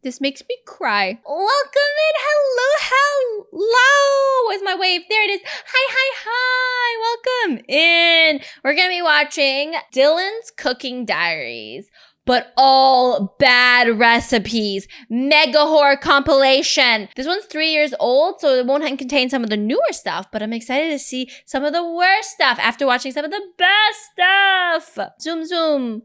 This makes me cry. Welcome in. Hello. Where's my wave? There it is. Hi. Welcome in. We're going to be watching Dylan's Cooking Diaries, but all bad recipes. Mega horror compilation. This one's 3 years old, so it won't contain some of the newer stuff, but I'm excited to see some of the worst stuff after watching some of the best stuff. Zoom.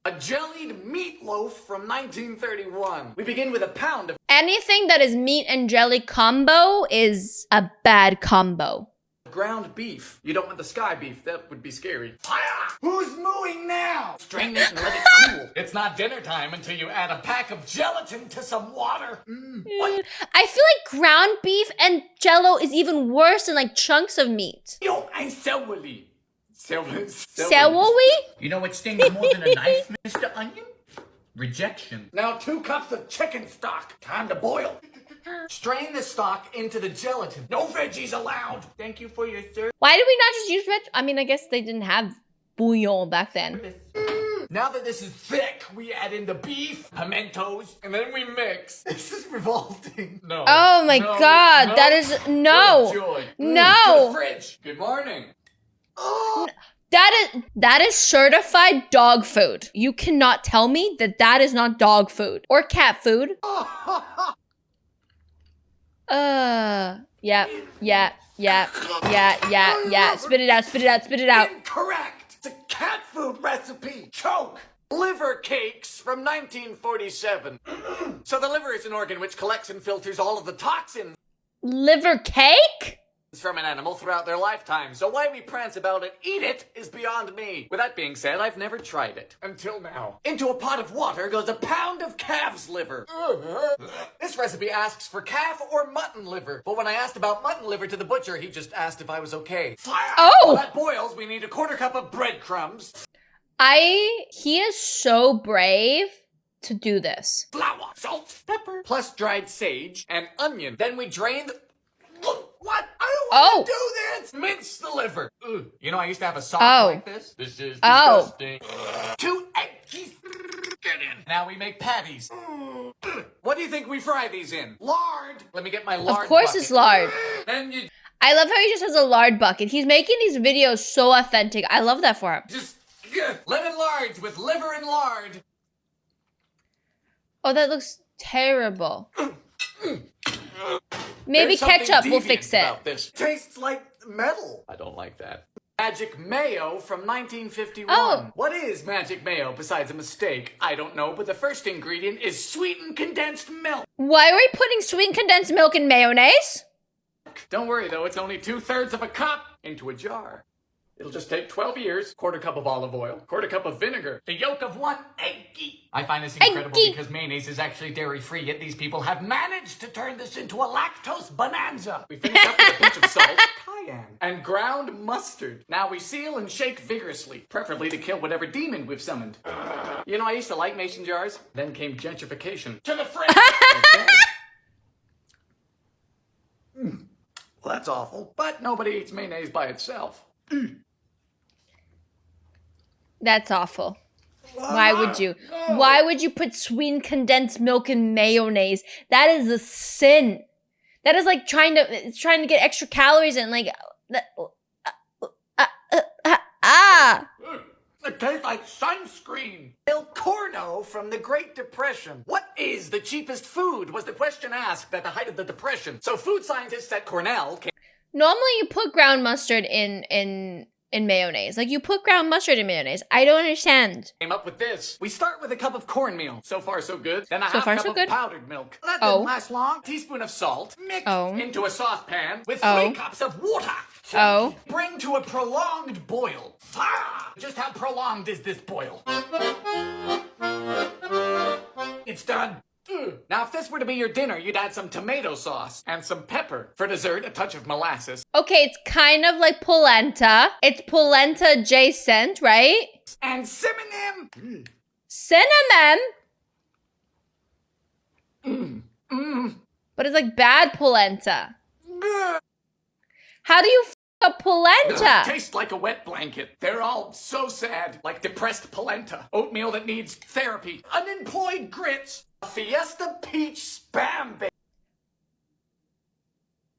A jellied meatloaf from 1931. We begin with a pound of Anything that is meat and jelly combo is a bad combo. ground beef. You don't want the sky beef, that would be scary. Fire! Who's mooing now? Strain it and let it cool. It's not dinner time until you add a pack of gelatin to some water. What? I feel like ground beef and jello is even worse than like chunks of meat. Yo, I'm celery. Celery. Celery? You know what stings more than a knife, Mr. Onion? Rejection. Now 2 cups of chicken stock. Time to boil. Strain the stock into the gelatin. No veggies allowed. Thank you for your service. Why did we not just use veg? I mean, I guess they didn't have bouillon back then. Now that this is thick, we add in the beef, pimentos, and then we mix. This is revolting. No. Oh my God, that is, no. Good joy. No. To the fridge. Good morning. Oh. That is certified dog food. You cannot tell me that that is not dog food or cat food. Yeah. Spit it out. Incorrect. It's a cat food recipe. Choke. Liver cakes from 1947. So the liver is an organ which collects and filters all of the toxins Liver cake? from an animal throughout their lifetime. So why we prance about it, eat it, is beyond me. With that being said, I've never tried it. Until now. Into a pot of water goes a pound of calf's liver. This recipe asks for calf or mutton liver. But when I asked about mutton liver to the butcher, he just asked if I was okay. Fire! Oh! While that boils, we need a 1/4 cup of breadcrumbs. He is so brave to do this. Flour, salt, pepper, plus dried sage and onion. Then we drain the... What? I don't want to do this! Mince the liver. You know, I used to have a sock like this. This is disgusting. 2 eggs. Get in. Now we make patties. What do you think we fry these in? Lard. Let me get my lard Of course bucket. it's lard. Then you I love how he just has a lard bucket. He's making these videos so authentic. I love that for him. just... lemon lards with liver and lard. Oh, that looks terrible. Maybe There's something ketchup will deviant fix it. about this. Tastes like metal. I don't like that. Magic mayo from 1951. Oh. What is magic mayo besides a mistake? I don't know, but the first ingredient is sweetened condensed milk. Why are we putting sweet condensed milk in mayonnaise? Don't worry though, it's only 2/3 of a cup into a jar. It'll just take 12 years, 1/4 cup of olive oil, 1/4 cup of vinegar, the yolk of 1 egg. I find this incredible because mayonnaise is actually dairy-free, yet these people have managed to turn this into a lactose bonanza. We finish up with a pinch of salt, cayenne, and ground mustard. Now we seal and shake vigorously, preferably to kill whatever demon we've summoned. You know, I used to like mason jars, then came gentrification. To the fridge! Well, that's awful, but nobody eats mayonnaise by itself. That's awful. Why would you? Why would you put sweetened condensed milk in mayonnaise? That is a sin. That is like trying to get extra calories in. Like, It tastes like sunscreen. El Corno from the Great Depression. What is the cheapest food? Was the question asked at the height of the Depression. So food scientists at Cornell came normally you put ground mustard in mayonnaise. Like you put ground mustard in mayonnaise. I don't understand. up with this. We start with a cup of cornmeal. So far, so good. Then a So half far, cup so of good. powdered milk. That didn't last long. Teaspoon of salt. Mix into a saucepan with 3 cups of water. Bring to a prolonged boil. Just how prolonged is this boil? It's done. Now, if this were to be your dinner, you'd add some tomato sauce and some pepper. For dessert, a touch of molasses. Okay, it's kind of like polenta. It's polenta adjacent, right? And cinnamon. Cinnamon? But it's like bad polenta. How do you A polenta. Tastes like a wet blanket. They're all so sad, like depressed polenta. Oatmeal that needs therapy. Unemployed grits. A Fiesta peach spam bake.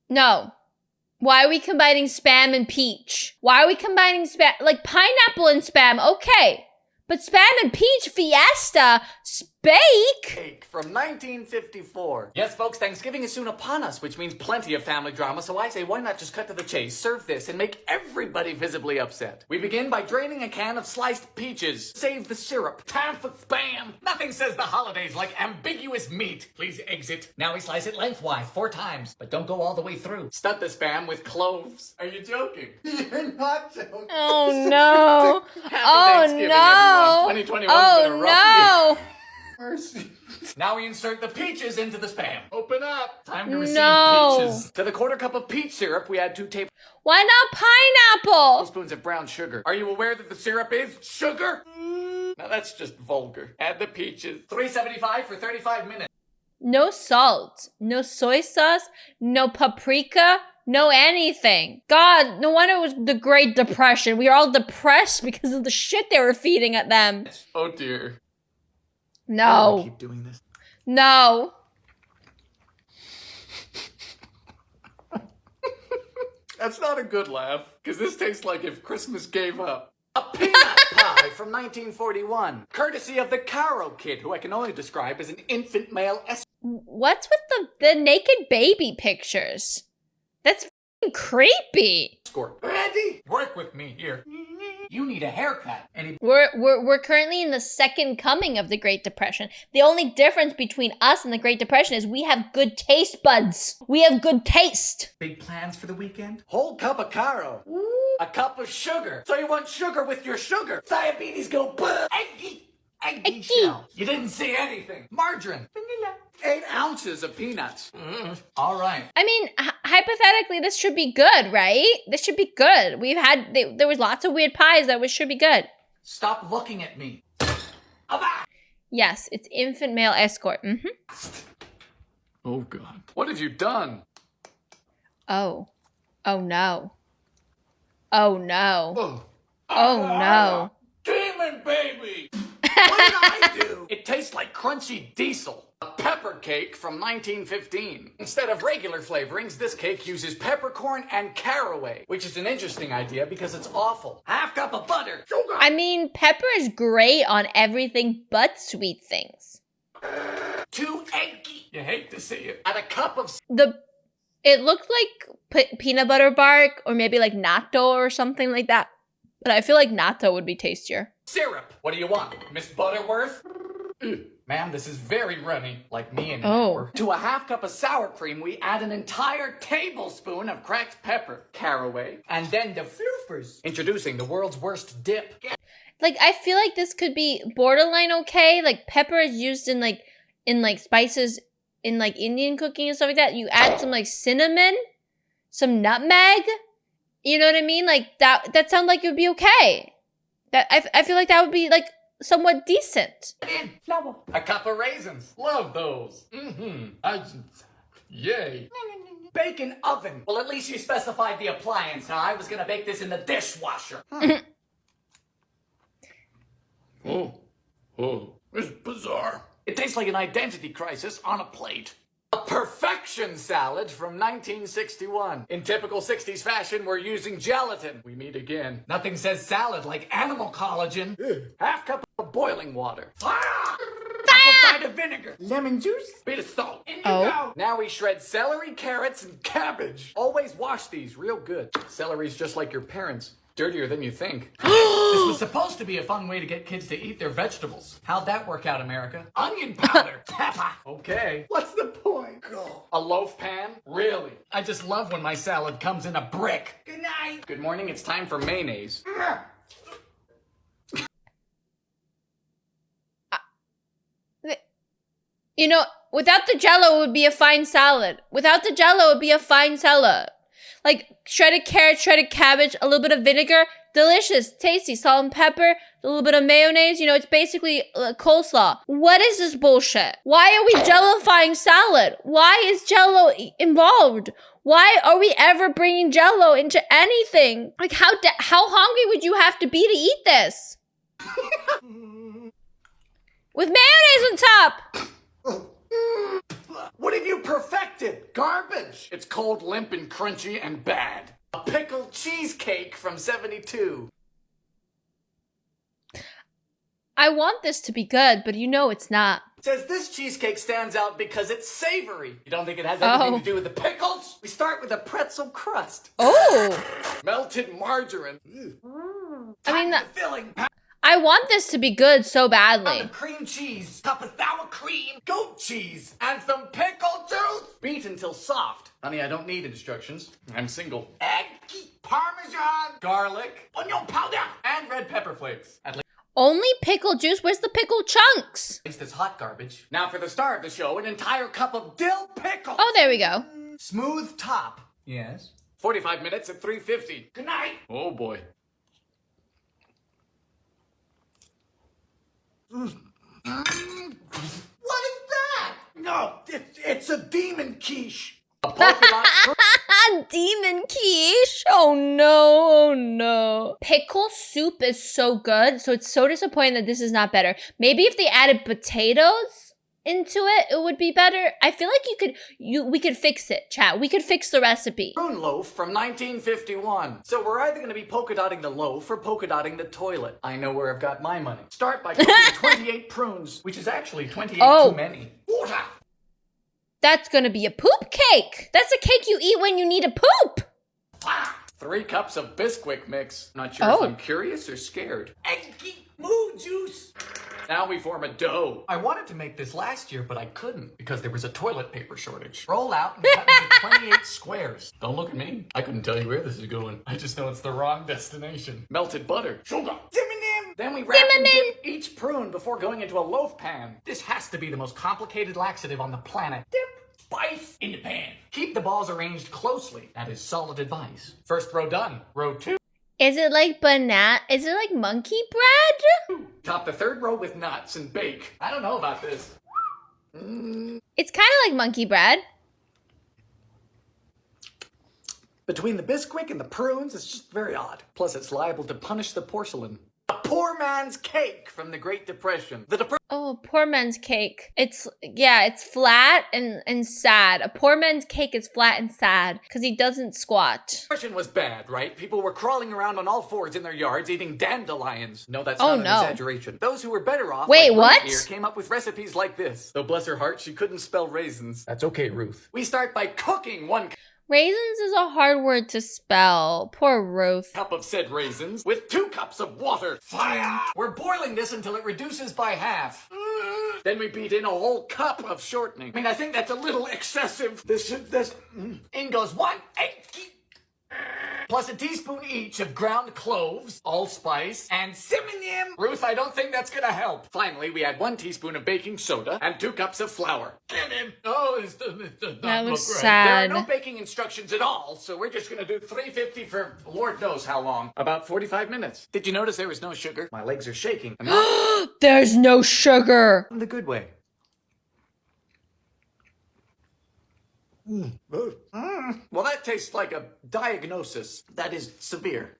No. Why are we combining spam and peach? Why are we combining spam? Like pineapple and spam, okay. But spam and peach Fiesta bake? Cake from 1954. Yes, folks, Thanksgiving is soon upon us, which means plenty of family drama, so I say why not just cut to the chase, serve this, and make everybody visibly upset. We begin by draining a can of sliced peaches. Save the syrup. Time for spam. Nothing says the holidays like ambiguous meat. Please exit. Now we slice it lengthwise 4 times, but don't go all the way through. Stuff the spam with cloves. Are you joking? You're not joking. Oh no. Happy Thanksgiving, everyone. 2021's been a rough year. Mercy. Now we insert the peaches into the spam. Open up. Time to receive peaches. To the 1/4 cup of peach syrup, we add 2 Why not pineapple? tablespoons of brown sugar. Are you aware that the syrup is sugar? Now that's just vulgar. Add the peaches. $3.75 for 35 minutes. No salt, no soy sauce, no paprika, no anything. God, no wonder it was the Great Depression. We were all depressed because of the shit they were feeding at them. Oh dear. No. Keep doing this. No. That's not a good laugh, because this tastes like if Christmas gave up. A peanut pie from 1941, courtesy of the Caro Kid, who I can only describe as an infant male What's with the naked baby pictures? That's f***ing creepy. escort. Randy, work with me here. You need a haircut. We're currently in the second coming of the Great Depression. The only difference between us and the Great Depression is we have good taste buds. We have good taste. Big plans for the weekend? Whole cup of Caro. A cup of sugar. So you want sugar with your sugar. Diabetes go boom. Eggy shell. You didn't see anything. Margarine. Vanilla. 8 ounces of peanuts. All right. I mean, hypothetically, this should be good, right? This should be good. There was lots of weird pies that should be good. Stop looking at me. Yes, it's infant male escort. Oh, God. What have you done? Oh. Oh, no. Oh, no. Oh. Oh, no. Demon baby! What did I do? It tastes like crunchy diesel. A pepper cake from 1915. Instead of regular flavorings, this cake uses peppercorn and caraway, which is an interesting idea because it's awful. 1/2 cup of butter. Sugar. I mean, pepper is great on everything but sweet things. 2 eggy. You hate to see it. And a cup of... It looked like peanut butter bark or maybe like natto or something like that. But I feel like natto would be tastier. Syrup. What do you want, Miss Butterworth? Ma'am, this is very runny, like me in an hour. To a 1/2 cup of sour cream, we add an entire tablespoon of cracked pepper, caraway, and then the floofers. Introducing the world's worst dip. Like, I feel like this could be borderline okay. Like, pepper is used in spices in like Indian cooking and stuff like that. You add some like cinnamon, some nutmeg. You know what I mean? Like that sounds like it would be okay. That I feel like that would be like somewhat decent. Flour. A cup of raisins. Love those. Yay. Bacon oven. Well, at least you specified the appliance, huh? I was gonna bake this in the dishwasher. Oh, this is bizarre. It tastes like an identity crisis on a plate. A perfection salad from 1961. In typical 60s fashion, we're using gelatin. We meet again. Nothing says salad like animal collagen. 1/2 cup of boiling water. Apple cider vinegar. Lemon juice. Bit of salt. In you go. Now we shred celery, carrots, and cabbage. Always wash these real good. Celery's just like your parents. Dirtier than you think. This was supposed to be a fun way to get kids to eat their vegetables. How'd that work out, America? Onion powder. Pepper. Okay. What's the point? Go. A loaf pan? Really? I just love when my salad comes in a brick. Good night. Good morning. It's time for mayonnaise. You know, without the jello, it would be a fine salad. Without the jello, it would be a fine salad. Like shredded carrot, shredded cabbage, a little bit of vinegar. Delicious, tasty, salt and pepper, a little bit of mayonnaise. You know, it's basically coleslaw. What is this bullshit? Why are we Jellifying salad? Why is Jello involved? Why are we ever bringing Jello into anything? Like, how hungry would you have to be to eat this? With mayonnaise on top. What have you perfected? Garbage. It's cold, limp, and crunchy and bad. A pickled cheesecake from 72. I want this to be good, but you know it's not. Says this cheesecake stands out because it's savory. You don't think it has anything to do with the pickles? We start with a pretzel crust. Oh. Melted margarine. I mean, the filling. I want this to be good so badly. Pound of cream cheese, cup of sour cream, goat cheese, and some pickle juice. Beat until soft. Honey, I don't need instructions. I'm single. Egg, parmesan, garlic, onion powder, and red pepper flakes. Only pickle juice? Where's the pickle chunks? At least it's hot garbage. Now for the star of the show, an entire cup of dill pickles. Oh, there we go. Smooth top. Yes. 45 minutes at 3:50. Good night. Oh boy. What is that? No, it's a demon quiche. A polka dot. Demon quiche. Oh no, oh no. Pickle soup is so good, so it's so disappointing that this is not better. Maybe if they added potatoes into it, it would be better. I feel like we could fix it, chat. We could fix the recipe. Prune loaf from 1951. So we're either going to be polka dotting the loaf or polka dotting the toilet. I know where I've got my money. Start by cooking 28 prunes, which is actually 28 too many. Water. That's gonna be a poop cake. That's a cake you eat when you need a poop. 3 cups of Bisquick mix. Not sure if I'm curious or scared. Eggy moo juice. Now we form a dough. I wanted to make this last year, but I couldn't because there was a toilet paper shortage. Roll out and cut into 28 squares. Don't look at me. I couldn't tell you where this is going. I just know it's the wrong destination. Melted butter. Sugar. Cinnamon. Then we wrap and dip each prune before going into a loaf pan. This has to be the most complicated laxative on the planet. Dip. Spice in the pan. Keep the balls arranged closely. That is solid advice. First row done. Row 2. Is it like Is it like monkey bread? Top the 3rd row with nuts and bake. I don't know about this. It's kind of like monkey bread. Between the Bisquick and the prunes, it's just very odd. Plus, it's liable to punish the porcelain. A poor man's cake from the Great Depression. Oh, poor man's cake. It's flat and sad. A poor man's cake is flat and sad because he doesn't squat. Depression was bad, right? People were crawling around on all fours in their yards eating dandelions. No, that's not an exaggeration. Those who were better off, wait, like what? Ruth here, came up with recipes like this. Though bless her heart, she couldn't spell raisins. That's okay, Ruth. We start by cooking 1 Raisins is a hard word to spell. Poor Ruth. cup of said raisins with 2 cups of water. Fire! We're boiling this until it reduces by half. Then we beat in a whole cup of shortening. I mean, I think that's a little excessive. In goes 1 egg. Plus a teaspoon each of ground cloves, allspice, and cinnamon. Ruth, I don't think that's gonna help. Finally, we add 1 teaspoon of baking soda and 2 cups of flour. Oh, this does That not looks look right. sad. There are no baking instructions at all, so we're just gonna do 350 for Lord knows how long. About 45 minutes. Did you notice there was no sugar? My legs are shaking. There's no sugar. In the good way. Well, that tastes like a diagnosis that is severe.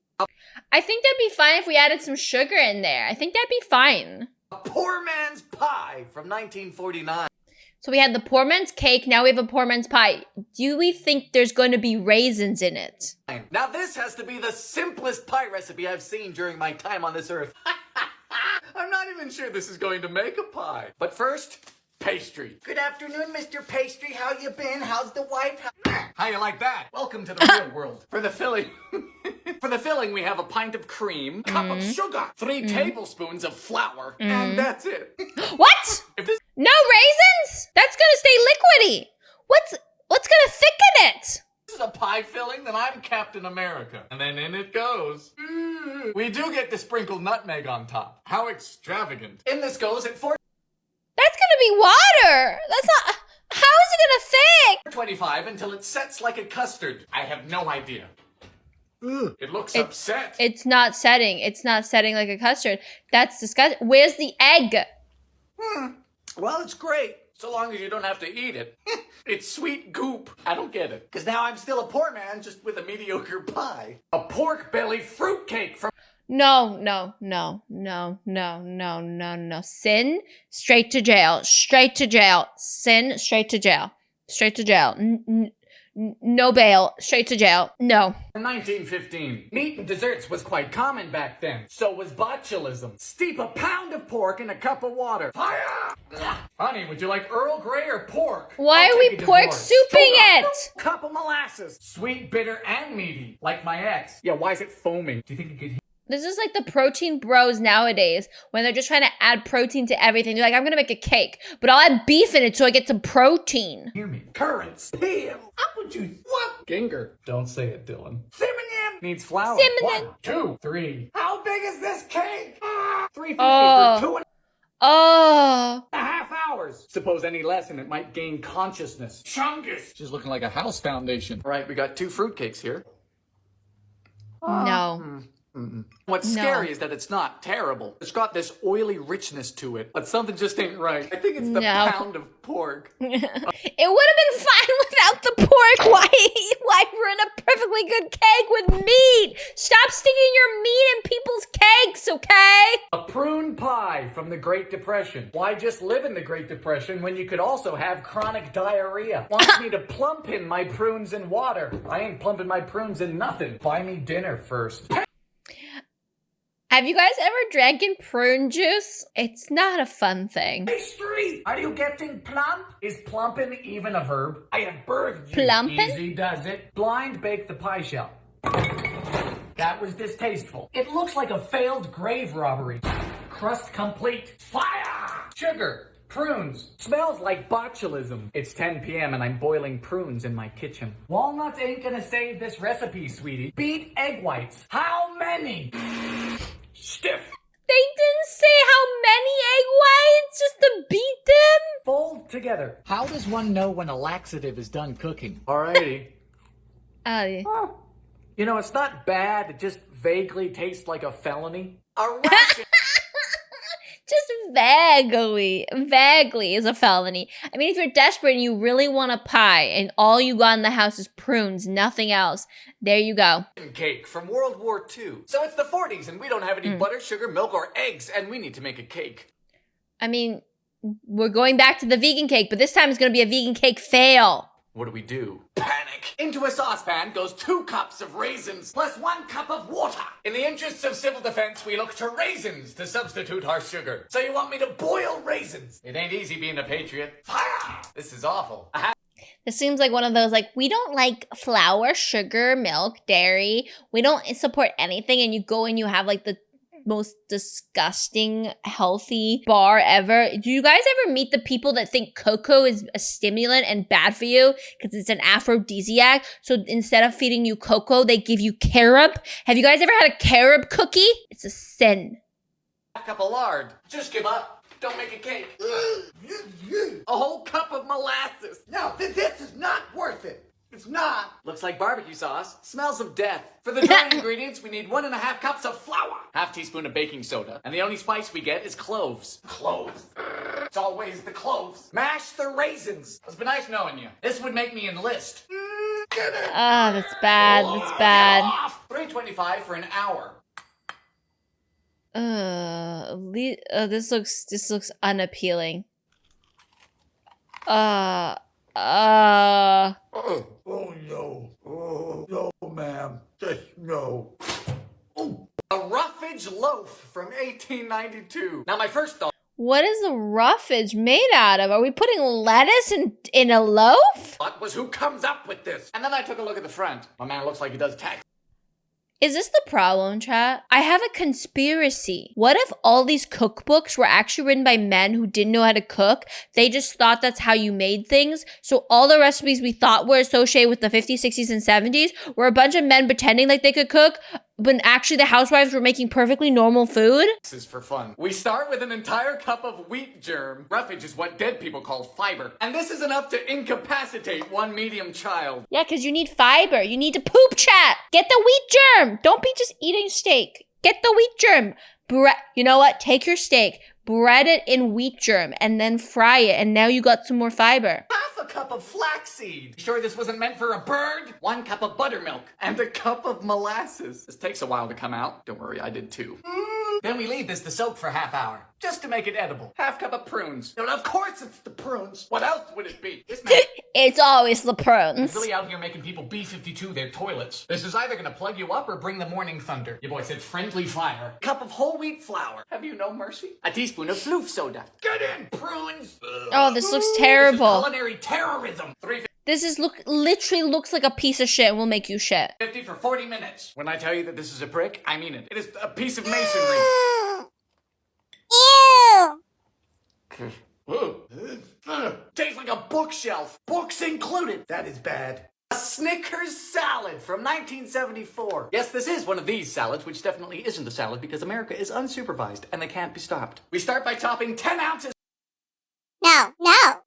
I think that'd be fine if we added some sugar in there. I think that'd be fine. A poor man's pie from 1949. So we had the poor man's cake, now we have a poor man's pie. Do we think there's going to be raisins in it? Now this has to be the simplest pie recipe I've seen during my time on this earth. I'm not even sure this is going to make a pie. But first, pastry. Good afternoon, Mr. Pastry. How you been? How's the wife? How you like that? Welcome to the real world. For the filling, we have a pint of cream, cup of sugar, 3 tablespoons of flour, and that's it. What? No raisins? That's gonna stay liquidy. What's gonna thicken it? This is a pie filling, then I'm Captain America. And then in it goes. We do get to sprinkle nutmeg on top. How extravagant. In this goes at 4. That's gonna be water. That's not. How is it gonna cake. 25 until it sets like a custard. I have no idea. Ugh, it looks upset. It's not setting. It's not setting like a custard. That's disgusting. Where's the egg? Well, it's great. So long as you don't have to eat it. It's sweet goop. I don't get it. Because now I'm still a poor man just with a mediocre pie. A pork belly fruitcake from... No. Sin, straight to jail. Straight to jail. Sin, straight to jail. Straight to jail. No bail. Straight to jail. No. 1915. Meat and desserts was quite common back then. So was botulism. Steep a pound of pork in a cup of water. Fire! Honey, would you like Earl Grey or pork? Why are we pork souping it? Cup of molasses. Sweet, bitter, and meaty. Like my ex. Yeah, why is it foaming? Do you think it could... This is like the protein bros nowadays when they're just trying to add protein to everything. They're like, I'm going to make a cake, but I'll add beef in it so I get some protein. Hear me. Currants. Peel. Apple juice. What? Ginger. Don't say it, Dylan. Cinnamon. Needs flour. Cinnamon. 1, 2, 3. How big is this cake? 350 Oh. for 2.5 Oh. hours. Suppose any less and it might gain consciousness. Chungus. She's looking like a house foundation. Right, we got 2 fruitcakes here. No. What's scary is that it's not terrible. It's got this oily richness to it, but something just ain't right. I think it's the pound of pork. It would have been fine without the pork. Why ruin a perfectly good cake with meat? Stop sticking your meat in people's cakes, okay? A prune pie from the Great Depression. Why just live in the Great Depression when you could also have chronic diarrhea? Wants me to plump in my prunes in water. I ain't plumping my prunes in nothing. Buy me dinner first. Have you guys ever drank in prune juice? It's not a fun thing. Pastry! Are you getting plump? Is plumping even a verb? I have birthed you. Plumping? Easy does it. Blind bake the pie shell. That was distasteful. It looks like a failed grave robbery. Crust complete. Fire! Sugar. Prunes. Smells like botulism. It's 10 p.m. and I'm boiling prunes in my kitchen. Walnuts ain't gonna save this recipe, sweetie. Beat egg whites. How many? Stiff. They didn't say how many egg whites just to beat them? Fold together. How does one know when a laxative is done cooking? Alrighty. You know, it's not bad. It just vaguely tastes like a felony. A ration. Just vaguely is a felony. I mean, if you're desperate and you really want a pie and all you got in the house is prunes, nothing else, there you go. Cake from World War II. So it's the 40s and we don't have any butter, sugar, milk, or eggs, and we need to make a cake. I mean, we're going back to the vegan cake, but this time it's going to be a vegan cake fail. What do? Panic! Into a saucepan goes 2 cups of raisins plus 1 cup of water. In the interests of civil defense, we look to raisins to substitute our sugar. So you want me to boil raisins? It ain't easy being a patriot. Fire! This is awful. This seems like one of those, like, we don't like flour, sugar, milk, dairy. We don't support anything, and you go and you have, like, the most disgusting healthy bar ever. Do you guys ever meet the people that think cocoa is a stimulant and bad for you because it's an aphrodisiac? So instead of feeding you cocoa, they give you carob. Have you guys ever had a carob cookie? It's a sin. A cup of lard. Just give up. Don't make a cake. A whole cup of molasses. No, this is not worth it. It's not. Looks like barbecue sauce. Smells of death. For the dry ingredients, we need 1.5 cups of flour. Half teaspoon of baking soda. And the only spice we get is cloves. Cloves. It's always the cloves. Mash the raisins. It's been nice knowing you. This would make me enlist. That's bad. That's bad. $3.25 for an hour. This looks unappealing. Oh no. Oh no, ma'am. Just no. Oh. A roughage loaf from 1892. Now my first thought. What is the roughage made out of? Are we putting lettuce in a loaf? What was who comes up with this? And then I took a look at the front. My man looks like he does tax. Is this the problem, chat? I have a conspiracy. What if all these cookbooks were actually written by men who didn't know how to cook? They just thought that's how you made things. So all the recipes we thought were associated with the 50s, 60s, and 70s were a bunch of men pretending like they could cook, when actually the housewives were making perfectly normal food? This is for fun. We start with an entire cup of wheat germ. Roughage is what dead people call fiber. And this is enough to incapacitate one medium child. Yeah, because you need fiber. You need to poop chat. Get the wheat germ. Don't be just eating steak. Get the wheat germ. You know what? Take your steak, bread it in wheat germ, and then fry it. And now you got some more fiber. Half a cup of flaxseed. Sure this wasn't meant for a bird? 1 cup of buttermilk. And a cup of molasses. This takes a while to come out. Don't worry, I did too. Then we leave this to soak for half hour, just to make it edible. Half cup of prunes. And of course it's the prunes. What else would it be? This man It's always the prunes. is really out here making people B-52 their toilets. This is either gonna plug you up or bring the morning thunder. Your boy said friendly fire. Cup of whole wheat flour. Have you no mercy? A teaspoon of floof soda. Get in, prunes. Oh, this looks This is terrible. culinary terrorism. This is literally looks like a piece of shit and will make you shit. $3.50 for 40 minutes. When I tell you that this is a brick, I mean it. It is a piece of masonry. Ew! Tastes like a bookshelf. Books included. That is bad. A Snickers salad from 1974. Yes, this is one of these salads, which definitely isn't a salad because America is unsupervised and they can't be stopped. We start by topping 10 ounces. No. Why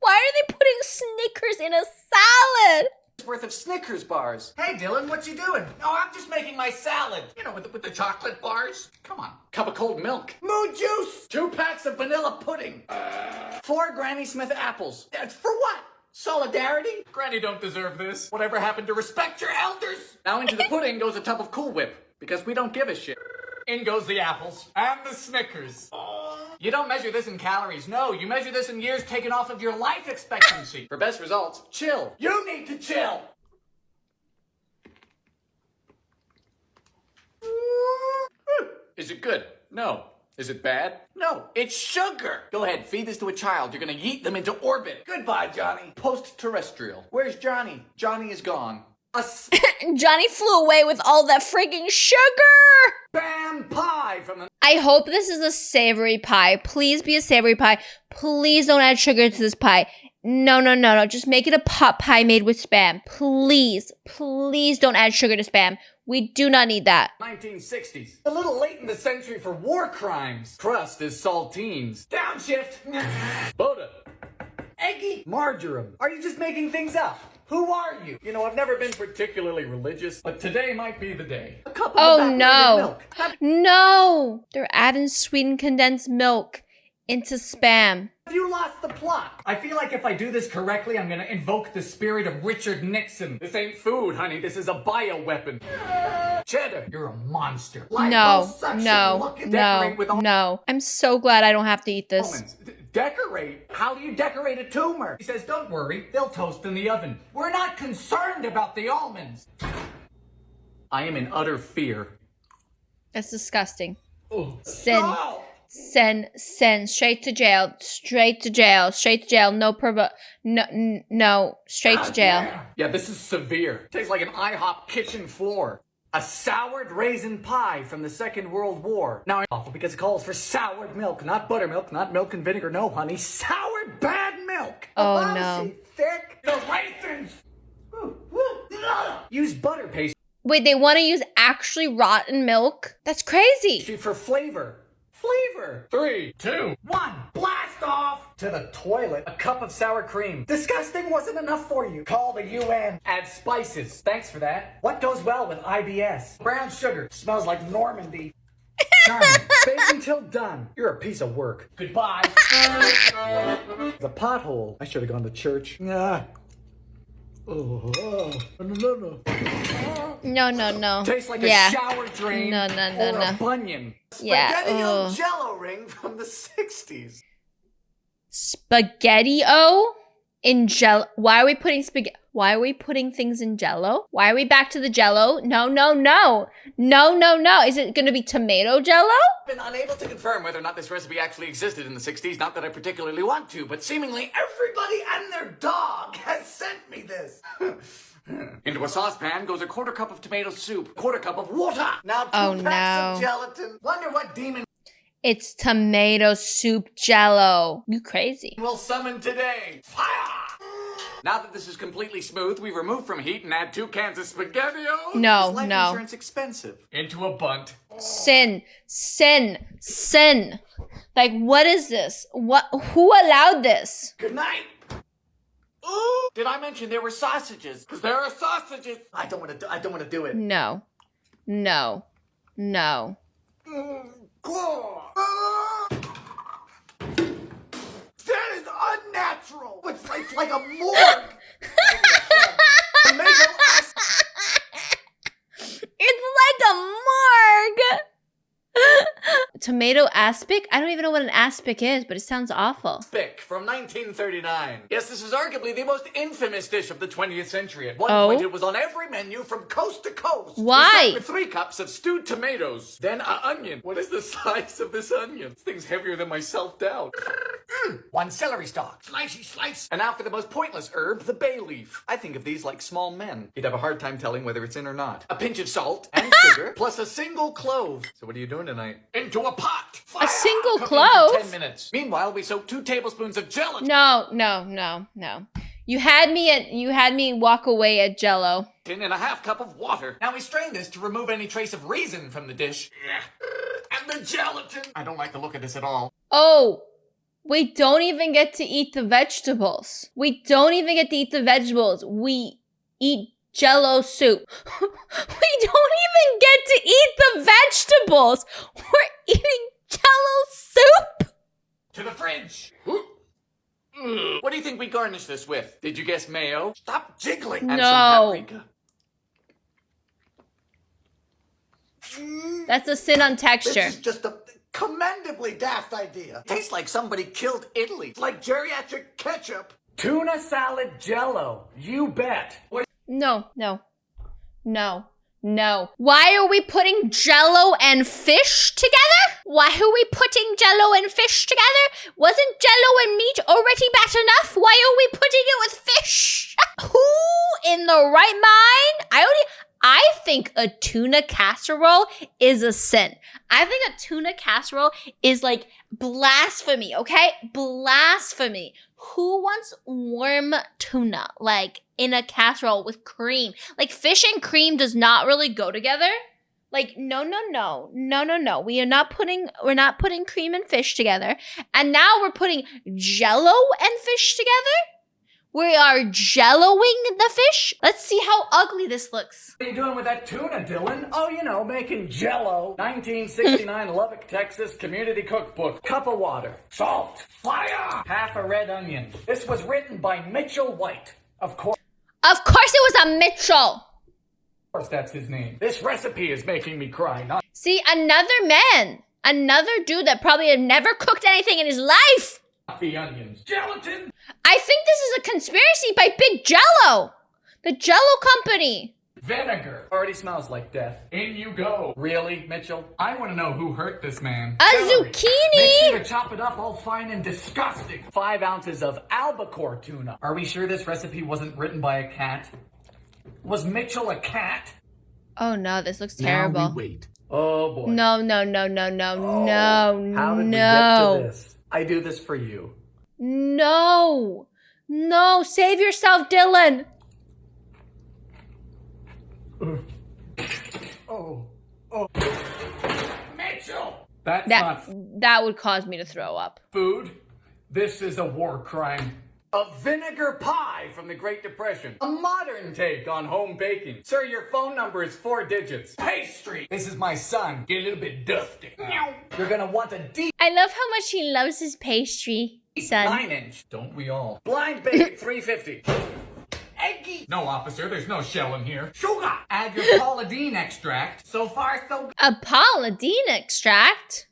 are they putting Snickers in a salad? Worth of Snickers bars. Hey Dylan, what you doing? Oh, I'm just making my salad. You know, with the chocolate bars. Come on. Cup of cold milk. Moon juice. 2 packs of vanilla pudding. 4 Granny Smith apples. That's for what? Solidarity? Granny don't deserve this. Whatever happened to respect your elders? Now into the pudding goes a tub of Cool Whip, because we don't give a shit. In goes the apples. And the Snickers. You don't measure this in calories. No, you measure this in years taken off of your life expectancy. For best results, chill. You need to chill. Is it good? No. Is it bad? No. It's sugar. Go ahead, feed this to a child. You're gonna yeet them into orbit. Goodbye, Johnny. Post-terrestrial. Where's Johnny? Johnny is gone. Johnny flew away with all that freaking sugar. Spam pie from the... I hope this is a savory pie. Please be a savory pie. Please don't add sugar to this pie. No. Just make it a pot pie made with Spam. Please don't add sugar to Spam. We do not need that. 1960s. A little late in the century for war crimes. Crust is saltines. Downshift. Boda. Eggy. Marjoram. Are you just making things up? Who are you? You know, I've never been particularly religious, but today might be the day. A cup of evaporated milk. No. They're adding sweetened condensed milk into Spam. You lost the plot. I feel like if I do this correctly, I'm gonna invoke the spirit of Richard Nixon. This ain't food, honey. This is a bioweapon. Cheddar, you're a monster. No. I'm so glad I don't have to eat this. Almonds. Decorate? How do you decorate a tumor? He says, don't worry, they'll toast in the oven. We're not concerned about the almonds. I am in utter fear. That's disgusting. Oh. Sin. Oh. Send straight to jail. No, straight to jail. Yeah, this is severe. Tastes like an IHOP kitchen floor. A soured raisin pie from the Second World War. Now, awful because it calls for soured milk, not buttermilk, not milk and vinegar, no honey. Soured bad milk. Oh, Above no. she thick. The raisins. Use butter paste Wait, they want to use actually rotten milk? That's crazy. for flavor. Flavor. 3, 2, 1. Blast off to the toilet. A cup of sour cream. Disgusting wasn't enough for you. Call the UN. Add spices. Thanks for that. What goes well with IBS? Brown sugar. Smells like Normandy. Charming. Bake until done. You're a piece of work. Goodbye. The pothole. I should have gone to church. No. No. Tastes like a shower drain No. or a bunion. Yeah, Spaghetti-O Jello ring from the 60s. Spaghetti-O in Jello. Why are we putting spaghetti? Why are we putting things in Jello? Why are we back to the Jello? No. Is it going to be tomato Jello? I've been unable to confirm whether or not this recipe actually existed in the 60s. Not that I particularly want to, but seemingly everybody and their dog has sent me this. Into a saucepan goes a 1/4 cup of tomato soup, 1/4 cup of water. Now 2 packs of gelatin. Wonder what demon It's tomato soup Jello. You crazy. will summon today. Fire! Now that this is completely smooth, we remove from heat and add 2 cans of SpaghettiOs. No, Is life no. insurance expensive? Into a bunt. Sin. Like, what is this? Who allowed this? Good night. Ooh, did I mention there were sausages? Because there are sausages. I don't want to do it. No. That is unnatural. It's like a morgue. Tomato It's like a morgue. Tomato aspic? I don't even know what an aspic is, but it sounds awful. aspic from 1939. Yes, this is arguably the most infamous dish of the 20th century. At one Oh? point, it was on every menu from coast to coast. Why? We start with 3 cups of stewed tomatoes, then an onion. What is the size of this onion? This thing's heavier than my self-doubt. 1 celery stalk. Slicey slice. And now for the most pointless herb, the bay leaf. I think of these like small men. You'd have a hard time telling whether it's in or not. A pinch of salt and sugar, plus a single clove. So what are you doing tonight? Into a pot. Fire. A single Cooking clove? for 10 minutes. Meanwhile, we soak 2 tablespoons of gelatin. No. You had me walk away at Jello. And a half cup of water. Now we strain this to remove any trace of reason from the dish. And the gelatin. I don't like the look of this at all. Oh, we don't even get to eat the vegetables. We eat Jello soup. We don't even get to eat the vegetables. We're eating Jello soup. To the fridge. What do you think we garnish this with? Did you guess mayo? Stop jiggling. And No. some paprika. That's a sin on texture. This is just a commendably daft idea. Tastes like somebody killed Italy. It's like geriatric ketchup. Tuna salad jello. You bet. No. Why are we putting Jello and fish together? Wasn't Jello and meat already bad enough? Why are we putting it with fish? Who in the right mind? I think a tuna casserole is a sin. I think a tuna casserole is like blasphemy, okay? Blasphemy. Who wants warm tuna, like, in a casserole with cream? Like, fish and cream does not really go together. Like, no. We're not putting cream and fish together. And now we're putting Jello and fish together? We are Jelloing the fish? Let's see how ugly this looks. What are you doing with that tuna, Dylan? Oh, making jello. 1969 Lubbock, Texas Community Cookbook. Cup of water. Salt. Fire. Half a red onion. This was written by Mitchell White. Of course Of course it was a Mitchell. that's his name. This recipe is making me cry. See, another dude that probably had never cooked anything in his life. Not the onions. Gelatin. I think this is a conspiracy by Big Jello. The Jello Company. Vinegar. Already smells like death. In you go. Really, Mitchell? I want to know who hurt this man. A Celery. zucchini? Make sure to chop it up all fine and disgusting. 5 ounces of albacore tuna. Are we sure this recipe wasn't written by a cat? Was Mitchell a cat? Oh no, this looks terrible. Now we wait. Oh boy. No. How did we get to this? I do this for you. No, save yourself, Dylan. Oh. Mitchell! That's not That would cause me to throw up. food. This is a war crime. A vinegar pie from the Great Depression. A modern take on home baking. Sir, your phone number is 4 digits. Pastry. This is my son. Get a little bit dusty. You're gonna want a deep I love how much he loves his pastry, son. 9-inch. Don't we all? Blind bake at 350. Eggy. No, officer, there's no shell in here. Sugar. Add your Pauladine extract. So far, so good. A Pauladine extract?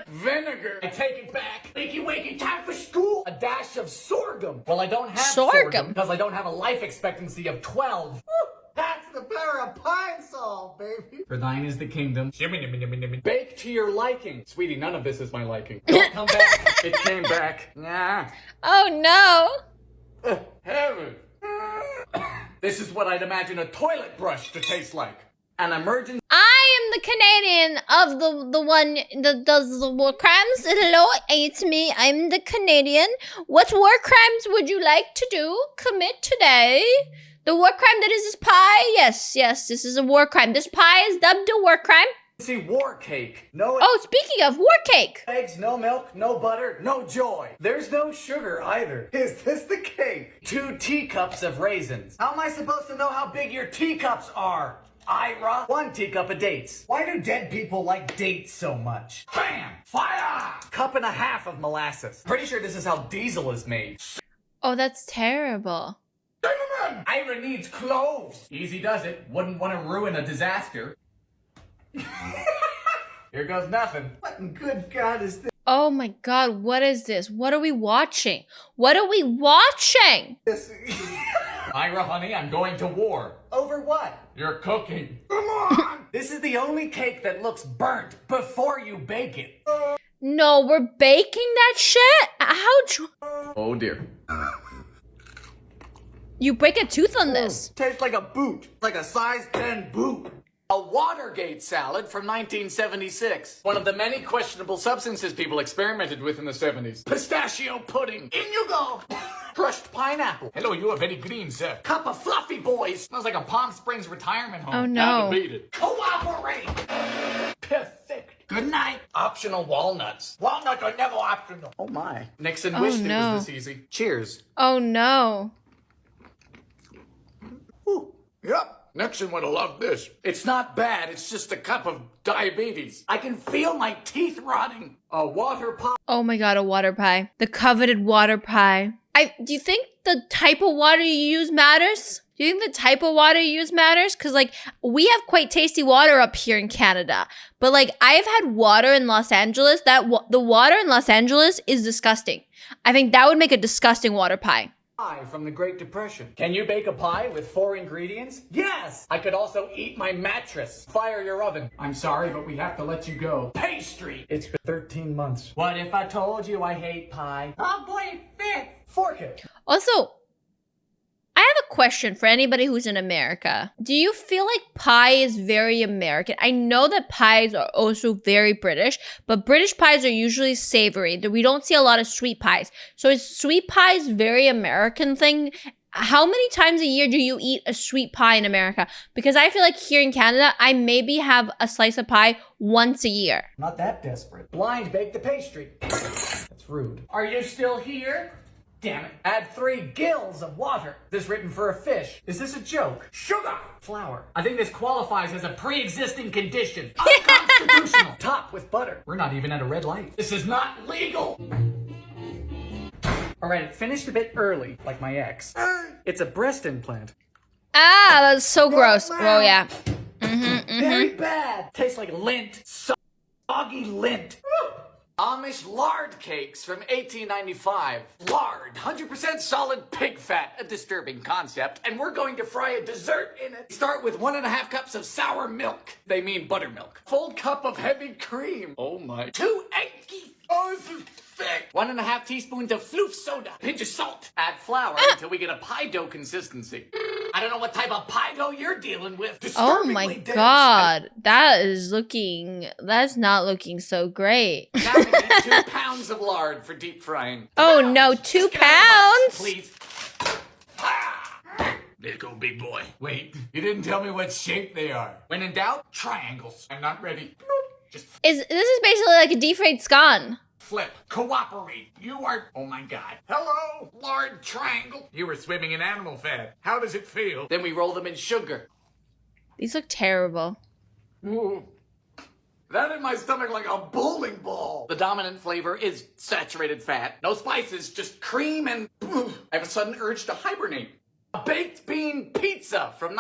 Vinegar. I take it back. Wakey, time for school. A dash of sorghum. Well, I don't have Sorghum? because I don't have a life expectancy of 12. That's the power of pine salt, baby. For thine is the kingdom. Bake to your liking. Sweetie, none of this is my liking. Don't come back. It came back. Nah. Oh no. Heaven. This is what I'd imagine a toilet brush to taste like. An emergency. I am the Canadian of the one that does the war crimes. Hello, it's me. I'm the Canadian. What war crimes would you like to commit today? The war crime that is this pie? Yes, this is a war crime. This pie is dubbed a war crime. See, war cake. No Oh, speaking of war cake. eggs, no milk, no butter, no joy. There's no sugar either. Is this the cake? 2 teacups of raisins. How am I supposed to know how big your teacups are? Ira, 1 teacup of dates. Why do dead people like dates so much? Bam! Fire! 1.5 cups of molasses. Pretty sure this is how diesel is made. Oh, that's terrible. Cinnamon! Ira needs cloves. Easy does it. Wouldn't want to ruin a disaster. Here goes nothing. What in good God is this? Oh my God, what is this? What are we watching? What are we watching? Ira, honey, I'm going to war. Over what? Your cooking. Come on! This is the only cake that looks burnt before you bake it. No, we're baking that shit? Oh dear. You break a tooth on this. Tastes like a boot. Like a size 10 boot. A Watergate salad from 1976. One of the many questionable substances people experimented with in the 70s. Pistachio pudding. In you go. Crushed pineapple. Hello, you have any green, sir? Cup of fluffy boys. Smells like a Palm Springs retirement home. Oh, no. How to beat it. Cooperate. Perfect. Good night. Optional walnuts. Walnuts are never optional. Oh my. Nixon wished it was this easy. Cheers. Oh no. Ooh. Yep. Nixon would have loved this. It's not bad. It's just a cup of diabetes. I can feel my teeth rotting. A water pie. Oh my God, a water pie. The coveted water pie. Do you think the type of water you use matters? Do you think the type of water you use matters? Because, like, we have quite tasty water up here in Canada. But, like, I've had water in Los Angeles. The water in Los Angeles is disgusting. I think that would make a disgusting water pie. Pie from the Great Depression. Can you bake a pie with 4 ingredients? Yes! I could also eat my mattress. Fire your oven. I'm sorry, but we have to let you go. Pastry! It's been 13 months. What if I told you I hate pie? Oh boy, it fits! Fork it. Also, I have a question for anybody who's in America. Do you feel like pie is very American? I know that pies are also very British, but British pies are usually savory. We don't see a lot of sweet pies. So is sweet pies very American thing? How many times a year do you eat a sweet pie in America? Because I feel like here in Canada, I maybe have a slice of pie once a year. Not that desperate. Blind bake the pastry. That's rude. Are you still here? Damn it. Add 3 gills of water. This written for a fish. Is this a joke? Sugar. Flour. I think this qualifies as a pre-existing condition. Unconstitutional. Top with butter. We're not even at a red light. This is not legal. All right, it finished a bit early, like my ex. It's a breast implant. Ah, that's so gross. Oh, yeah. Very bad. Tastes like lint. Soggy lint. Amish lard cakes from 1895. Lard, 100% solid pig fat, a disturbing concept, and we're going to fry a dessert in it. Start with 1.5 cups of sour milk. They mean buttermilk. Full cup of heavy cream. Oh my. 2 eggs. Oh, this is thick. 1.5 teaspoons of floof soda. Pinch of salt. Add flour until we get a pie dough consistency. I don't know what type of pie dough you're dealing with. Oh my God. That's not looking so great. Now we need 2 pounds of lard for deep frying. Oh no, 2 pounds? Please. There go, big boy. Wait, you didn't tell me what shape they are. When in doubt, triangles. I'm not ready. Just This is basically like a deep fried scone. flip. Cooperate. You are... Oh my God. Hello, lard triangle. You were swimming in animal fat. How does it feel? Then we roll them in sugar. These look terrible. Ooh. That in my stomach like a bowling ball. The dominant flavor is saturated fat. No spices, just cream and... I have a sudden urge to hibernate. A baked bean pizza from...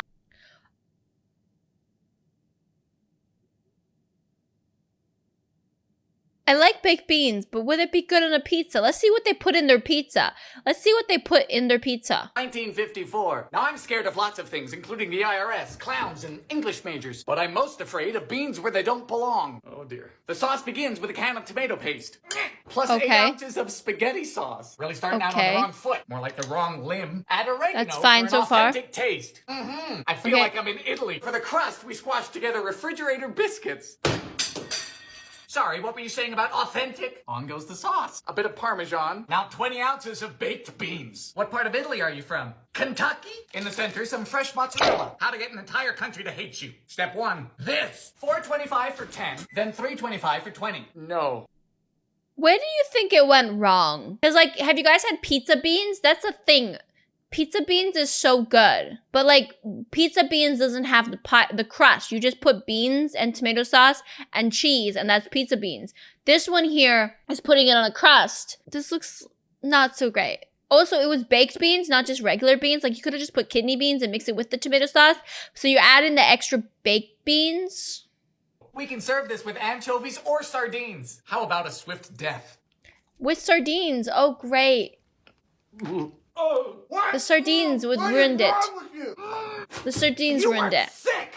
I like baked beans, but would it be good on a pizza? Let's see what they put in their pizza. 1954. Now I'm scared of lots of things, including the IRS, clowns, and English majors. But I'm most afraid of beans where they don't belong. Oh dear. The sauce begins with a can of tomato paste. Plus 8 ounces of spaghetti sauce. Really starting out on the wrong foot. More like the wrong limb. Add oregano That's fine for an so far. authentic taste. I feel like I'm in Italy. For the crust, we squashed together refrigerator biscuits. Sorry, what were you saying about authentic? On goes the sauce. A bit of Parmesan. Now 20 ounces of baked beans. What part of Italy are you from? Kentucky? In the center, some fresh mozzarella. How to get an entire country to hate you. Step 1, this. $4.25 for 10, then $3.25 for 20. No. Where do you think it went wrong? Because, like, have you guys had pizza beans? That's a thing. Pizza beans is so good. But, like, pizza beans doesn't have the crust. You just put beans and tomato sauce and cheese, and that's pizza beans. This one here is putting it on a crust. This looks not so great. Also, it was baked beans, not just regular beans. Like, you could have just put kidney beans and mixed it with the tomato sauce. So you add in the extra baked beans. We can serve this with anchovies or sardines. How about a swift death? With sardines. Oh, great. Oh, what? The sardines would ruined it. The sardines ruined it. Sick.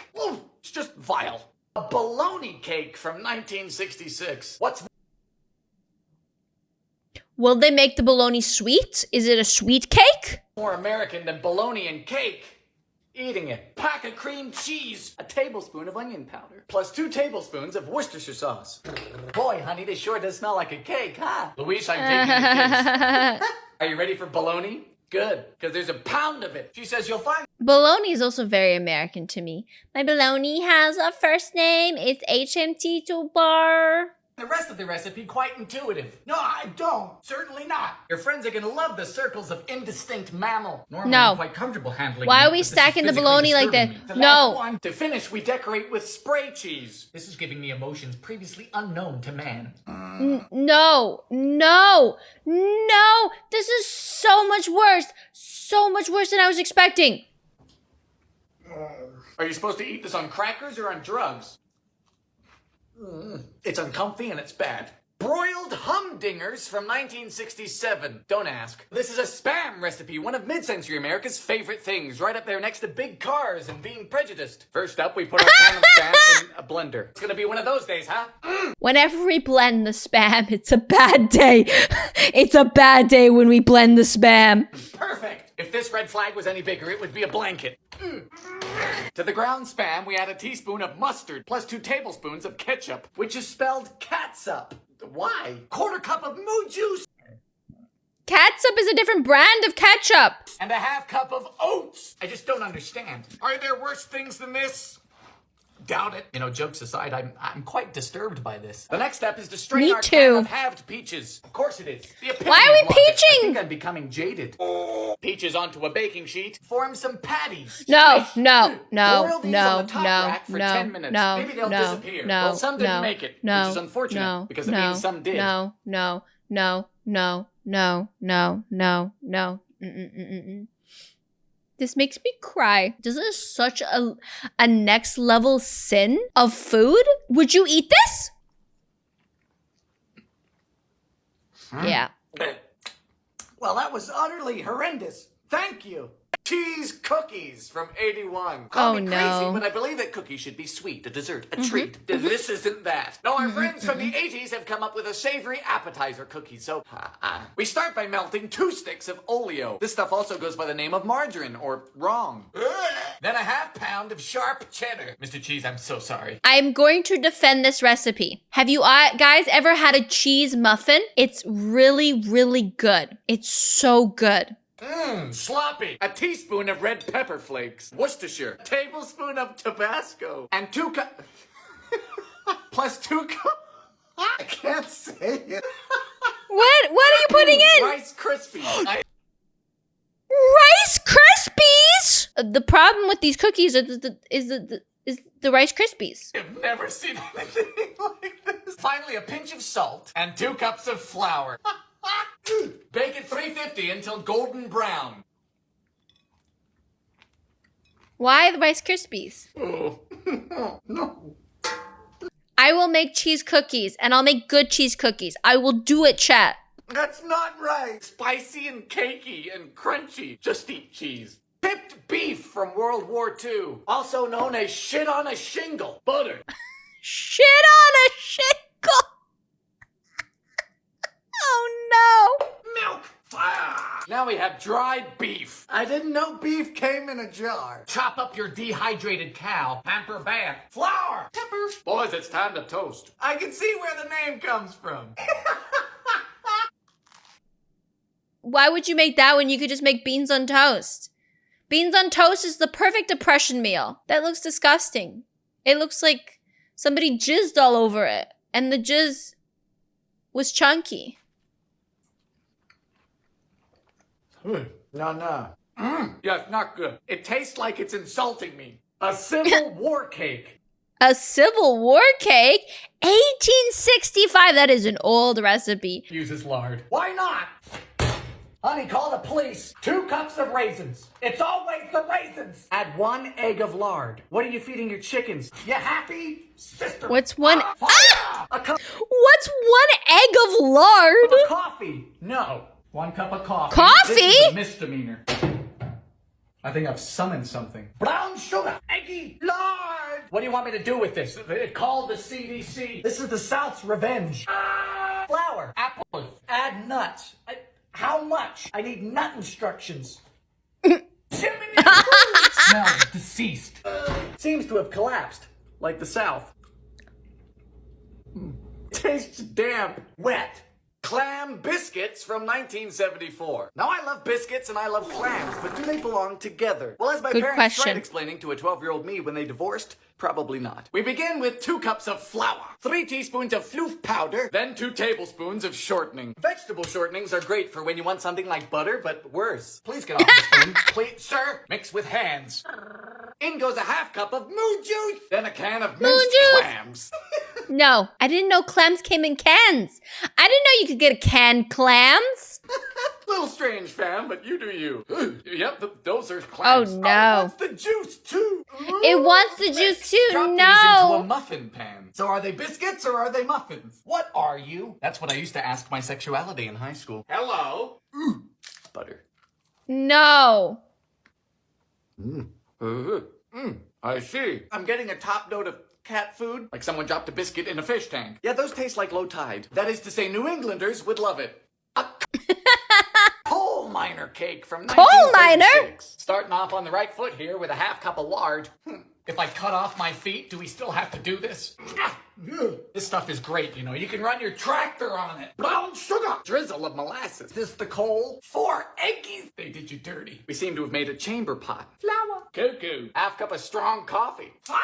It's just vile. A bologna cake from 1966. What's Will they make the bologna sweet? Is it a sweet cake? more American than bologna and cake? Eating it. Pack of cream cheese. A tablespoon of onion powder. Plus 2 tablespoons of Worcestershire sauce. Boy, honey, this sure does smell like a cake, huh? Louise, I'm taking the case. Are you ready for bologna? Good, because there's a pound of it. She says you'll find Bologna is also very American to me. My bologna has a first name. It's HMT to bar. the rest of the recipe quite intuitive. No, I don't. Certainly not. Your friends are gonna love the circles of indistinct mammal. Normally, No. I'm quite comfortable handling Why meat, are we but this is stacking the physically bologna like disturbing that? me. The No. last one. To finish, we decorate with spray cheese. This is giving me emotions previously unknown to man. No, no, no. This is so much worse. So much worse than I was expecting. Are you supposed to eat this on crackers or on drugs? It's uncomfy and it's bad. Broiled humdingers from 1967. Don't ask. This is a Spam recipe, one of mid-century America's favorite things, right up there next to big cars and being prejudiced. First up, we put our can of Spam in a blender. It's gonna be one of those days, huh? Whenever we blend the Spam, it's a bad day. It's a bad day when we blend the Spam. Perfect! If this red flag was any bigger, it would be a blanket. To the ground Spam, we add a teaspoon of mustard, plus 2 tablespoons of ketchup, which is spelled catsup. Why? Quarter cup of moo juice. Catsup is a different brand of ketchup. And a half cup of oats. I just don't understand. Are there worse things than this? Doubt it. You know, jokes aside, I'm quite disturbed by this. The next step is to strain Me our too. can of halved peaches. Of course it is. The epitome Why are we of logic. I peaching? think I'm becoming jaded. Peaches onto a baking sheet. Form some patties. No, no, Boil no, these no, on the top no, rack for no, 10 minutes. no, Maybe they'll no, disappear. no, Well, some didn't no, make it, no, which is unfortunate no, because it no, means some did. No, no, no, no, no, no, no, no. This makes me cry. This is such a next level sin of food. Would you eat this? Yeah. Well, that was utterly horrendous. Thank you. Cheese cookies from 81. Call me crazy, no. but I believe that cookies should be sweet, a dessert, a treat. This isn't that. No, our friends from the 80s have come up with a savory appetizer cookie, so we start by melting 2 sticks of oleo. This stuff also goes by the name of margarine, or wrong. Then a half pound of sharp cheddar. Mr. Cheese, I'm so sorry. I'm going to defend this recipe. Have you guys ever had a cheese muffin? It's really, really good. It's so good. Sloppy. A teaspoon of red pepper flakes. Worcestershire. A tablespoon of Tabasco. And 2 cups. Plus 2 cups. I can't say it. What are you putting in? Rice Krispies. Rice Krispies? The problem with these cookies is the Rice Krispies. I've never seen anything like this. Finally, a pinch of salt and 2 cups of flour. Bake at 350 until golden brown. Why the Rice Krispies? Oh, no. I will make cheese cookies, and I'll make good cheese cookies. I will do it, chat. That's not right. Spicy and cakey and crunchy. Just eat cheese. Pipped beef from World War II. Also known as shit on a shingle. Butter. Shit on a shingle. Oh, no. Milk. Ah. Now we have dried beef. I didn't know beef came in a jar. Chop up your dehydrated cow. Pamper bath. Flour. Pepper. Boys, it's time to toast. I can see where the name comes from. Why would you make that when you could just make beans on toast? Beans on toast is the perfect depression meal. That looks disgusting. It looks like somebody jizzed all over it. And the jizz was chunky. No. Yeah, it's not good. It tastes like it's insulting me. A Civil War cake. A Civil War cake? 1865. That is an old recipe. Uses lard. Why not? Honey, call the police. 2 cups of raisins. It's always the raisins. Add 1 egg of lard. What are you feeding your chickens? You happy, sister? What's one? A cup What's 1 egg of lard? of coffee. No. 1 cup of coffee. Coffee? This is a misdemeanor. I think I've summoned something. Brown sugar. Eggy. Lard. What do you want me to do with this? Call the CDC. This is the South's revenge. Flour. Apples. Add nuts. How much? I need nut instructions. Smells deceased. Seems to have collapsed, like the South. Tastes damp. Wet. Clam biscuits from 1974. Now, I love biscuits and I love clams, but do they belong together? Well, as my Good parents question. tried explaining to a 12-year-old me when they divorced, probably not. We begin with 2 cups of flour, 3 teaspoons of floof powder, then 2 tablespoons of shortening. Vegetable shortenings are great for when you want something like butter, but worse. Please get off the spoon. Please, sir. Mix with hands. In goes a half cup of moo juice, then a can of minced clams. No, I didn't know clams came in cans. I didn't know you could get canned clams. Little strange, fam, but you do you. Yep, those are clams. Oh, no. Oh, it wants the juice, too. It wants the juice too. Drop these into No. a muffin pan. So are they biscuits or are they muffins? What are you? That's what I used to ask my sexuality in high school. Hello? Butter. No. I see. I'm getting a top note of cat food, like someone dropped a biscuit in a fish tank. Yeah, those taste like low tide. That is to say, New Englanders would love it. A coal miner cake from Coal 1936. miner? Starting off on the right foot here with a half cup of lard. If I cut off my feet, do we still have to do this? This stuff is great, you know. You can run your tractor on it. Brown sugar. Drizzle of molasses. This the coal. 4 eggies. They did you dirty. We seem to have made a chamber pot. Flour. Cuckoo. Half cup of strong coffee. Fire.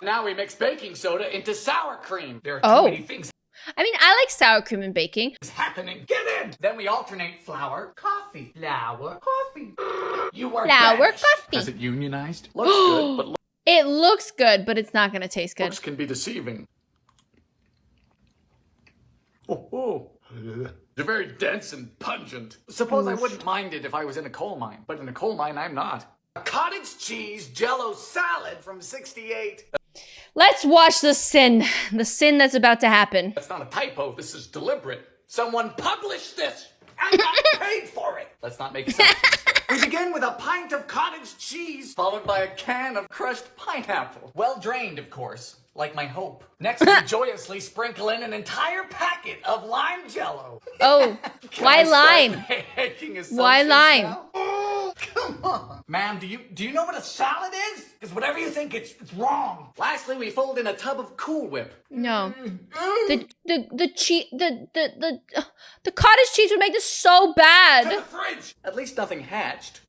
Now we mix baking soda into sour cream. There are too many things I mean, I like sour cream and baking. happening. Get in. Then we alternate flour, coffee, flour, coffee. You are Flour, banished. coffee. Has it unionized? Looks good, but It looks good, but it's not going to taste good. looks can be deceiving. They're very dense and pungent. Suppose I wouldn't mind it if I was in a coal mine, but in a coal mine, I'm not. A cottage cheese jello salad from 68. Let's watch the sin that's about to happen. That's not a typo. This is deliberate. Someone published this. I got paid for it. Let's not make assumptions. We begin with a pint of cottage cheese, followed by a can of crushed pineapple. Well drained, of course, like my hope. Next, we joyously sprinkle in an entire packet of lime jello. Oh, why lime? Why lime? Oh, come on. Ma'am, do you know what a salad is? Because whatever you think, it's wrong. Lastly, we fold in a tub of Cool Whip. No. The cottage cheese would make this so To bad. the fridge. At least nothing hatched.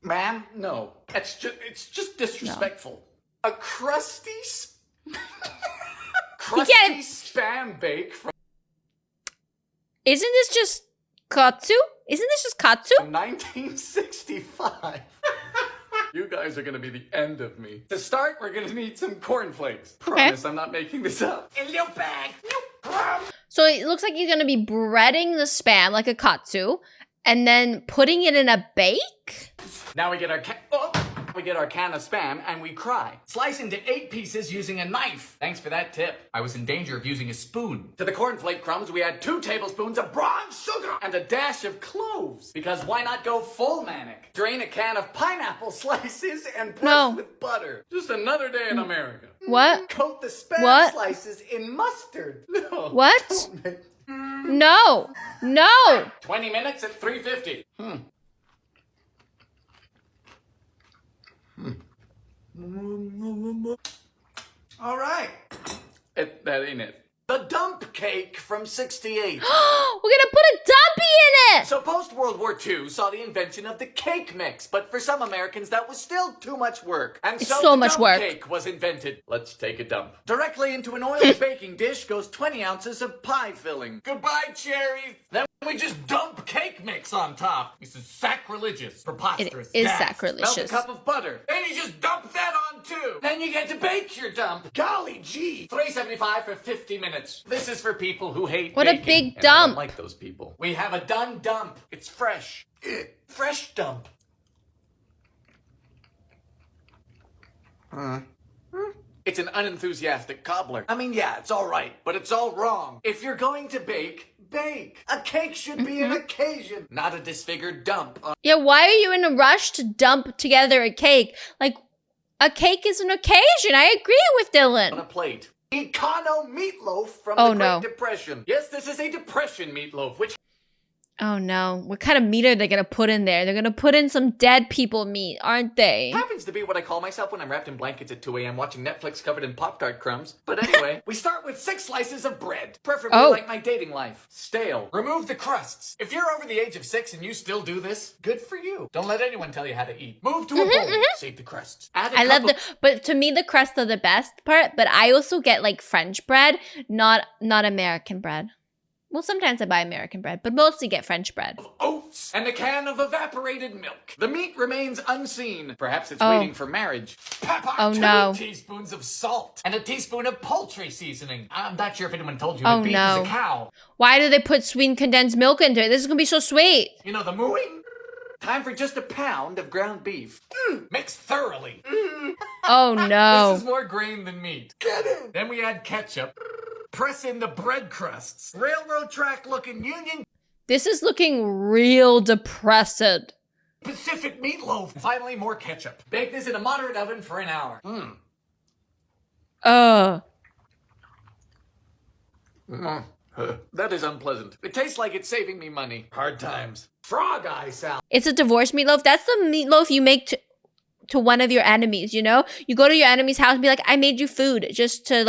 Ma'am, no. It's just disrespectful. A crusty spam bake from Isn't this just katsu? Isn't this just katsu? 1965. You guys are gonna be the end of me. To start, we're gonna need some cornflakes. Promise I'm not making this up. In your bag. So it looks like you're going to be breading the spam like a katsu. And then putting it in a bake? Now we get our can of Spam and we cry. Slice into 8 pieces using a knife. Thanks for that tip. I was in danger of using a spoon. To the cornflake crumbs, we add 2 tablespoons of brown sugar and a dash of cloves. Because why not go full manic? Drain a can of pineapple slices and brush with butter. Just another day in America. What? Coat the Spam slices in mustard. No. What? No. 20 minutes at 350. All right. That ain't it. The dump cake from '68. We're gonna put a dumpy in it! So post-World War II saw the invention of the cake mix, but for some Americans that was still too much work. And so the dump cake was invented. Let's take a dump. Directly into an oiled baking dish goes 20 ounces of pie filling. Goodbye, cherries. Then we just dump cake mix on top. This is sacrilegious, preposterous. It is sacrilegious. Melt a cup of butter. Then you just dump that on too. Then you get to bake your dump. Golly gee. $3.75 for 50 minutes. This is for people who hate what baking. A big And dump. I don't like those people. We have a done dump. It's fresh. Fresh dump. It's an unenthusiastic cobbler. I mean, yeah, it's all right, but it's all wrong. If you're going to bake, bake. A cake should be an occasion, not a disfigured dump. Yeah, why are you in a rush to dump together a cake? Like, a cake is an occasion. I agree with Dylan. On a plate. Econo meatloaf from the Great Depression. Yes, this is a depression meatloaf, which... Oh no, what kind of meat are they gonna put in there? They're gonna put in some dead people meat, aren't they? happens to be what I call myself when I'm wrapped in blankets at 2 a.m. watching Netflix covered in Pop-Tart crumbs. But anyway, we start with 6 slices of bread. Preferably like my dating life. Stale. Remove the crusts. If you're over the age of 6 and you still do this, good for you. Don't let anyone tell you how to eat. Move to a bowl. Save the crusts. I love but to me the crusts are the best part, but I also get like French bread, not American bread. Well, sometimes I buy American bread, but mostly get French bread. Oats and a can of evaporated milk. The meat remains unseen. Perhaps it's waiting for marriage. Pepper, 2 teaspoons of salt and a teaspoon of poultry seasoning. I'm not sure if anyone told you that beef is a cow. Why do they put sweet condensed milk into it? This is gonna be so sweet. You know the mooing? Time for just a pound of ground beef. Mix thoroughly. Oh no. This is more grain than meat. Get it. Then we add ketchup. Press in the bread crusts. Railroad track looking Union. This is looking real depressed. Pacific meatloaf. Finally, more ketchup. Bake this in a moderate oven for an hour. That is unpleasant. It tastes like it's saving me money. Hard times. Frog eye salad. It's a divorce meatloaf. That's the meatloaf you make to one of your enemies, you know? You go to your enemy's house and be like, I made you food just to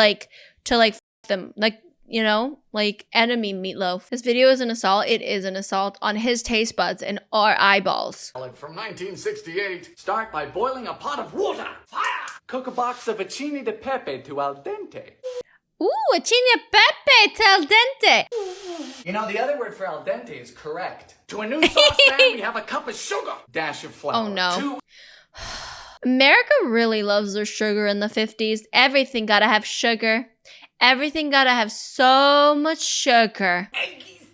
them, like, you know, like enemy meatloaf. This video is an assault. It is an assault on his taste buds and our eyeballs. From 1968. Start by boiling a pot of water. Fire! Cook a box of acini de pepe to al dente. Ooh, acini de pepe to al dente. You know, the other word for al dente is correct. To a new saucepan, we have a cup of sugar. Dash of flour. Oh no. America really loves their sugar in the 50s. Everything gotta have sugar. Everything gotta have so much sugar.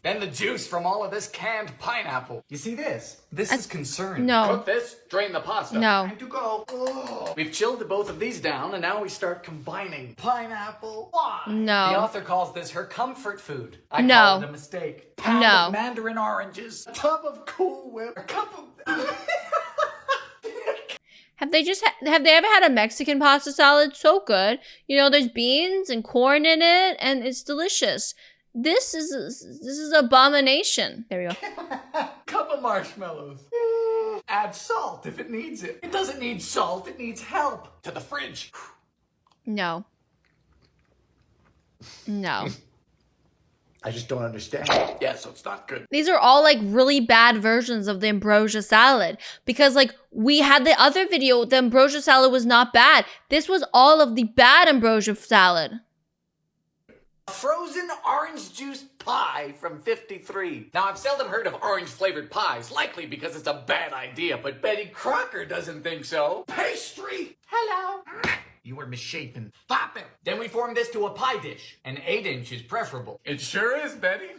Then the juice from all of this canned pineapple. You see this? This is concern. No. Cook this, drain the pasta. No. Time to go. Oh. We've chilled both of these down, and now we start combining. Pineapple. Why? No. The author calls this her comfort food. I call it a mistake. Pound of mandarin oranges. A tub of Cool Whip. A cup of... Have they ever had a Mexican pasta salad? So good. You know, there's beans and corn in it, and it's delicious. This is abomination. There we go. Cup of marshmallows. Add salt if it needs it. It doesn't need salt, it needs help. To the fridge. No. I just don't understand. Yeah, so it's not good. These are all like really bad versions of the ambrosia salad because like we had the other video, the ambrosia salad was not bad. This was all of the bad ambrosia salad. Frozen orange juice pie from '53. Now, I've seldom heard of orange flavored pies, likely because it's a bad idea, but Betty Crocker doesn't think so. Pastry! Hello. You were misshapen. Pop it. Then we form this to a pie dish. An 8-inch is preferable. It sure is, Betty.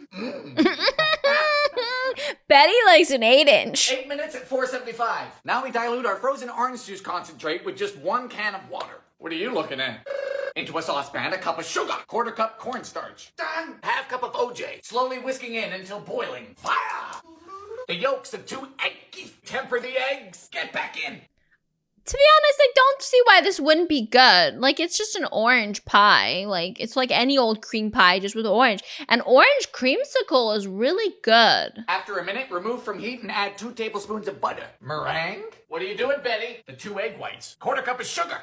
Betty likes an 8-inch. 8 minutes at 475. Now we dilute our frozen orange juice concentrate with just 1 can of water. What are you looking at? Into a saucepan, a cup of sugar, quarter cup cornstarch. Done. Half cup of OJ. Slowly whisking in until boiling. Fire! The yolks of 2 eggs. Temper the eggs. Get back in. To be honest, I don't see why this wouldn't be good. Like, it's just an orange pie. Like, it's like any old cream pie, just with orange. And orange creamsicle is really good. After a minute, remove from heat and add 2 tablespoons of butter. Meringue? What are you doing, Betty? The 2 egg whites. Quarter cup of sugar.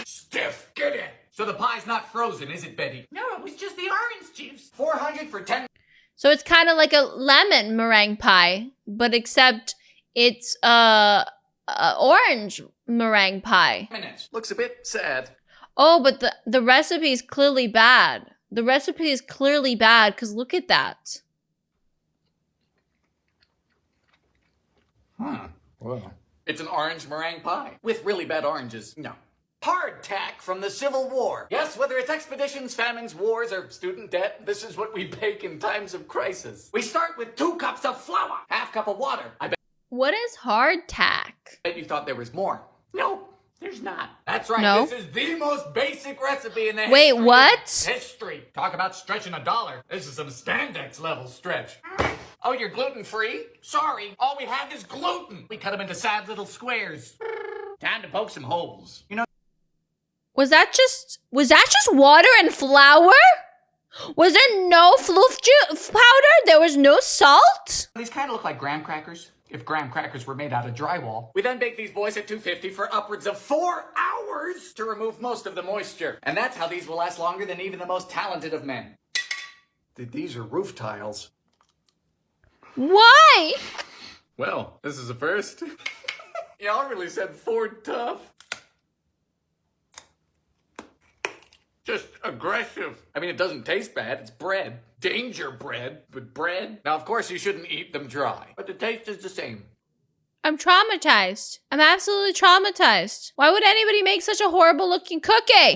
Stiff. Get in. So the pie's not frozen, is it, Betty? No, it was just the orange juice. 400 for 10. So it's kind of like a lemon meringue pie, but except it's orange meringue pie. Minutes. Looks a bit sad. Oh, but the recipe is clearly bad. The recipe is clearly bad because look at that. Wow. It's an orange meringue pie with really bad oranges. No. Hardtack from the Civil War. Yes, whether it's expeditions, famines, wars, or student debt, this is what we bake in times of crisis. We start with 2 cups of flour, half cup of water. I bet What is hardtack? you thought there was more. No, there's not. That's right. No? This is the most basic recipe in the Wait, history. what? History. Talk about stretching $1. This is some spandex level stretch. Oh, you're gluten-free? Sorry, all we have is gluten. We cut them into sad little squares. Time to poke some holes. You know, Was that just water and flour? Was there no floof powder? There was no salt? these kind of look like graham crackers. If graham crackers were made out of drywall. We then bake these boys at 250 for upwards of 4 hours to remove most of the moisture. And that's how these will last longer than even the most talented of men. These are roof tiles. Why? Well, this is a first. Y'all really said Ford tough. Just aggressive. I mean, it doesn't taste bad. It's bread. Danger bread, but bread. Now, of course, you shouldn't eat them dry, but the taste is the same. I'm traumatized. I'm absolutely traumatized. Why would anybody make such a horrible looking cookie?